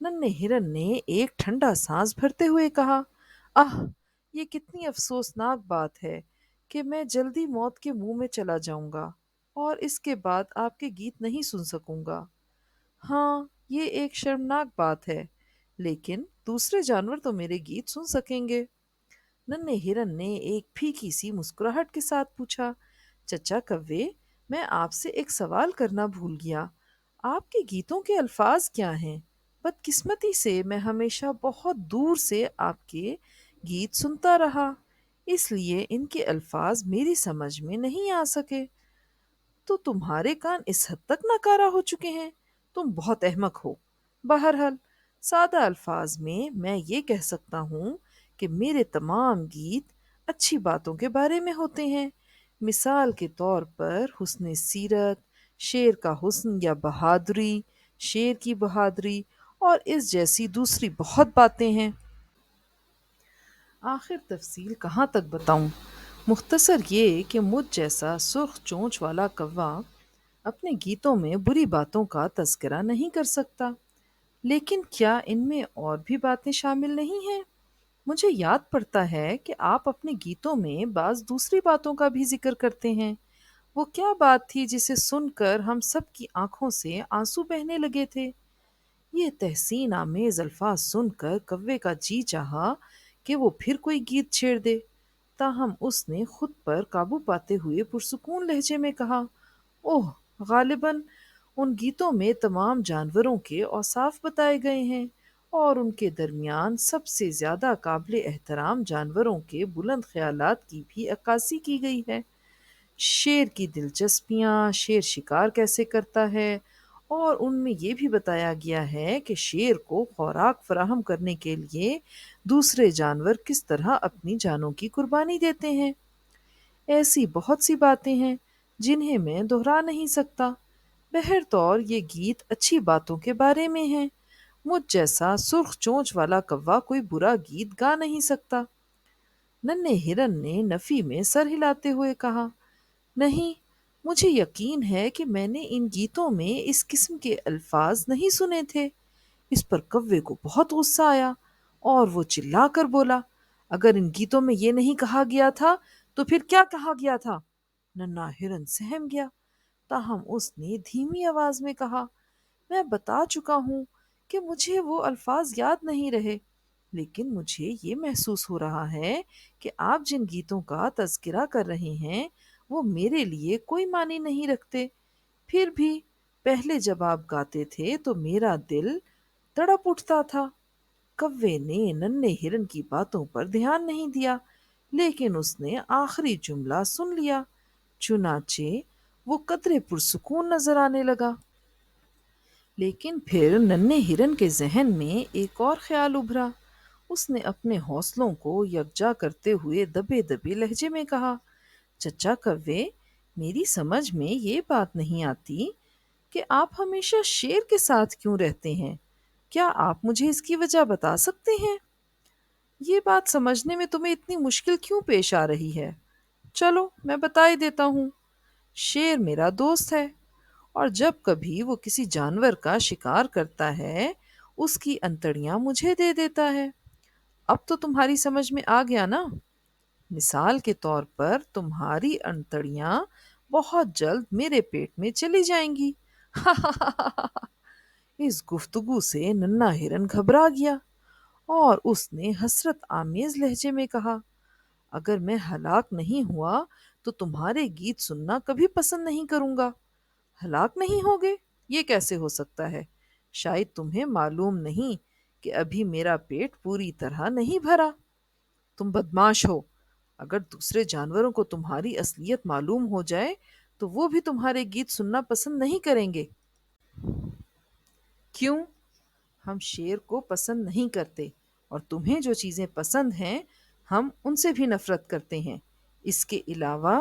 ننھے ہرن نے ایک ٹھنڈا سانس بھرتے ہوئے کہا، آہ! یہ کتنی افسوسناک بات ہے کہ میں جلدی موت کے منہ میں چلا جاؤں گا اور اس کے بعد آپ کے گیت نہیں سن سکوں گا۔ ہاں، یہ ایک شرمناک بات ہے، لیکن دوسرے جانور تو میرے گیت سن سکیں گے۔ ننھے ہرن نے ایک پھیکی سی مسکراہٹ کے ساتھ پوچھا، چچا کوے، میں آپ سے ایک سوال کرنا بھول گیا۔ آپ کے گیتوں کے الفاظ کیا ہیں؟ بدقسمتی سے میں ہمیشہ بہت دور سے آپ کے گیت سنتا رہا، اس لیے ان کے الفاظ میری سمجھ میں نہیں آ سکے۔ تو تمہارے کان اس حد تک ناکارہ ہو چکے ہیں؟ تم بہت احمق ہو۔ بہرحال، سادہ الفاظ میں یہ کہہ سکتا ہوں کہ میرے تمام گیت اچھی باتوں کے بارے میں ہوتے ہیں۔ مثال کے طور پر حسن سیرت، شیر کا حسن یا بہادری، شیر کی بہادری اور اس جیسی دوسری بہت باتیں ہیں۔ آخر تفصیل کہاں تک بتاؤں؟ مختصر یہ کہ مجھ جیسا سرخ چونچ والا کوا اپنے گیتوں میں بری باتوں کا تذکرہ نہیں کر سکتا، لیکن کیا ان میں اور بھی باتیں شامل نہیں ہیں؟ مجھے یاد پڑتا ہے کہ آپ اپنے گیتوں میں بعض دوسری باتوں کا بھی ذکر کرتے ہیں۔ وہ کیا بات تھی جسے سن کر ہم سب کی آنکھوں سے آنسو بہنے لگے تھے؟ یہ تحسین آمیز الفاظ سن کر کوے کا جی چاہا کہ وہ پھر کوئی گیت چھیڑ دے، تاہم اس نے خود پر قابو پاتے ہوئے پرسکون لہجے میں کہا، اوہ! غالباً ان گیتوں میں تمام جانوروں کے اوصاف بتائے گئے ہیں اور ان کے درمیان سب سے زیادہ قابل احترام جانوروں کے بلند خیالات کی بھی عکاسی کی گئی ہے۔ شیر کی دلچسپیاں، شیر شکار کیسے کرتا ہے، اور ان میں یہ بھی بتایا گیا ہے کہ شیر کو خوراک فراہم کرنے کے لیے دوسرے جانور کس طرح اپنی جانوں کی قربانی دیتے ہیں۔ ایسی بہت سی باتیں ہیں جنہیں میں دہرا نہیں سکتا۔ بہرطور یہ گیت اچھی باتوں کے بارے میں ہیں۔ مجھ جیسا سرخ چونچ والا کوا کوئی برا گیت گا نہیں سکتا۔ ننھے ہرن نے نفی میں سر ہلاتے ہوئے کہا، نہیں، مجھے یقین ہے کہ میں نے ان گیتوں میں اس قسم کے الفاظ نہیں سنے تھے۔ اس پر کوے کو بہت غصہ آیا اور وہ چلا کر بولا، اگر ان گیتوں میں یہ نہیں کہا گیا تھا تو پھر کیا کہا گیا تھا؟ ننھا ہرن سہم گیا، تاہم اس نے دھیمی آواز میں کہا، میں بتا چکا ہوں کہ مجھے وہ الفاظ یاد نہیں رہے، لیکن مجھے یہ محسوس ہو رہا ہے کہ آپ جن گیتوں کا تذکرہ کر رہے ہیں وہ میرے لیے کوئی معنی نہیں رکھتے۔ پھر بھی پہلے جب آپ گاتے تھے تو میرا دل تڑپ اٹھتا تھا۔ کوے نے ننھے ہرن کی باتوں پر دھیان نہیں دیا، لیکن اس نے آخری جملہ سن لیا، چنانچہ وہ قدرے پرسکون نظر آنے لگا۔ لیکن پھر ننھے ہرن کے ذہن میں ایک اور خیال ابھرا۔ اس نے اپنے حوصلوں کو یکجا کرتے ہوئے دبے دبے لہجے میں کہا، چچا کوے، میری سمجھ میں یہ بات نہیں آتی کہ آپ ہمیشہ شیر کے ساتھ کیوں رہتے ہیں؟ کیا آپ مجھے اس کی وجہ بتا سکتے ہیں؟ یہ بات سمجھنے میں تمہیں اتنی مشکل کیوں پیش آ رہی ہے؟ چلو میں بتا ہی دیتا ہوں۔ شیر میرا دوست ہے، اور جب کبھی وہ کسی جانور کا شکار کرتا ہے اس کی انتڑیاں مجھے دے دیتا ہے۔ اب تو تمہاری سمجھ میں آ گیا نا؟ مثال کے طور پر تمہاری انتڑیاں بہت جلد میرے پیٹ میں چلی جائیں گی۔ اس گفتگو سے ننھا ہرن گھبرا گیا اور اس نے حسرت آمیز لہجے میں کہا، اگر میں ہلاک نہیں ہوا تو تمہارے گیت سننا کبھی پسند نہیں کروں گا۔ ہلاک نہیں ہوگے؟ یہ کیسے ہو سکتا ہے؟ شاید تمہیں معلوم نہیں کہ ابھی میرا پیٹ پوری طرح نہیں بھرا۔ تم بدماش ہو۔ اگر دوسرے جانوروں کو تمہاری اصلیت معلوم ہو جائے تو وہ بھی تمہارے گیت سننا پسند نہیں کریں گے۔ کیوں؟ ہم شیر کو پسند نہیں کرتے، اور تمہیں جو چیزیں پسند ہیں ہم ان سے بھی نفرت کرتے ہیں۔ اس کے علاوہ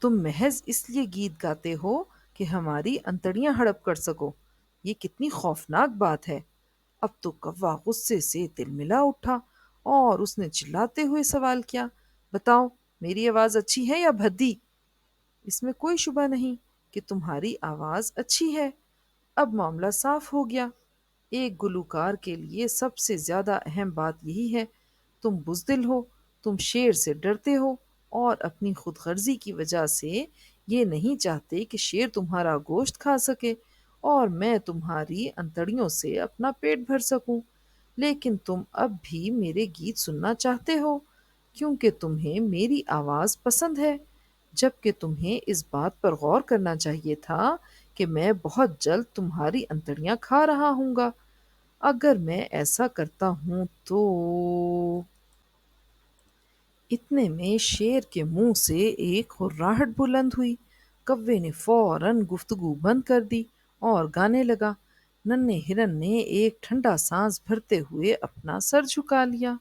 تم محض اس لیے گیت گاتے ہو کہ ہماری انتڑیاں ہڑپ کر سکو۔ یہ کتنی خوفناک بات ہے۔ اب تو کوا غصے سے تلملا اٹھا اور اس نے چلاتے ہوئے سوال کیا، بتاؤ، میری آواز اچھی ہے یا بھدی؟ اس میں کوئی شبہ نہیں کہ تمہاری آواز اچھی ہے۔ اب معاملہ صاف ہو گیا۔ ایک گلوکار کے لیے سب سے زیادہ اہم بات یہی ہے، تم بزدل ہو، تم شیر سے ڈرتے ہو اور اپنی خود غرضی کی وجہ سے یہ نہیں چاہتے کہ شیر تمہارا گوشت کھا سکے اور میں تمہاری انتڑیوں سے اپنا پیٹ بھر سکوں۔ لیکن تم اب بھی میرے گیت سننا چاہتے ہو کیونکہ تمہیں میری آواز پسند ہے، جبکہ تمہیں اس بات پر غور کرنا چاہیے تھا کہ میں بہت جلد تمہاری انتڑیاں کھا رہا ہوں گا۔ اگر میں ایسا کرتا ہوں تو… اتنے میں شیر کے منہ سے ایک ہراہٹ بلند ہوئی۔ کوے نے فوراً گفتگو بند کر دی اور گانے لگا۔ ننھے ہرن نے ایک ٹھنڈا سانس بھرتے ہوئے اپنا سر جھکا لیا۔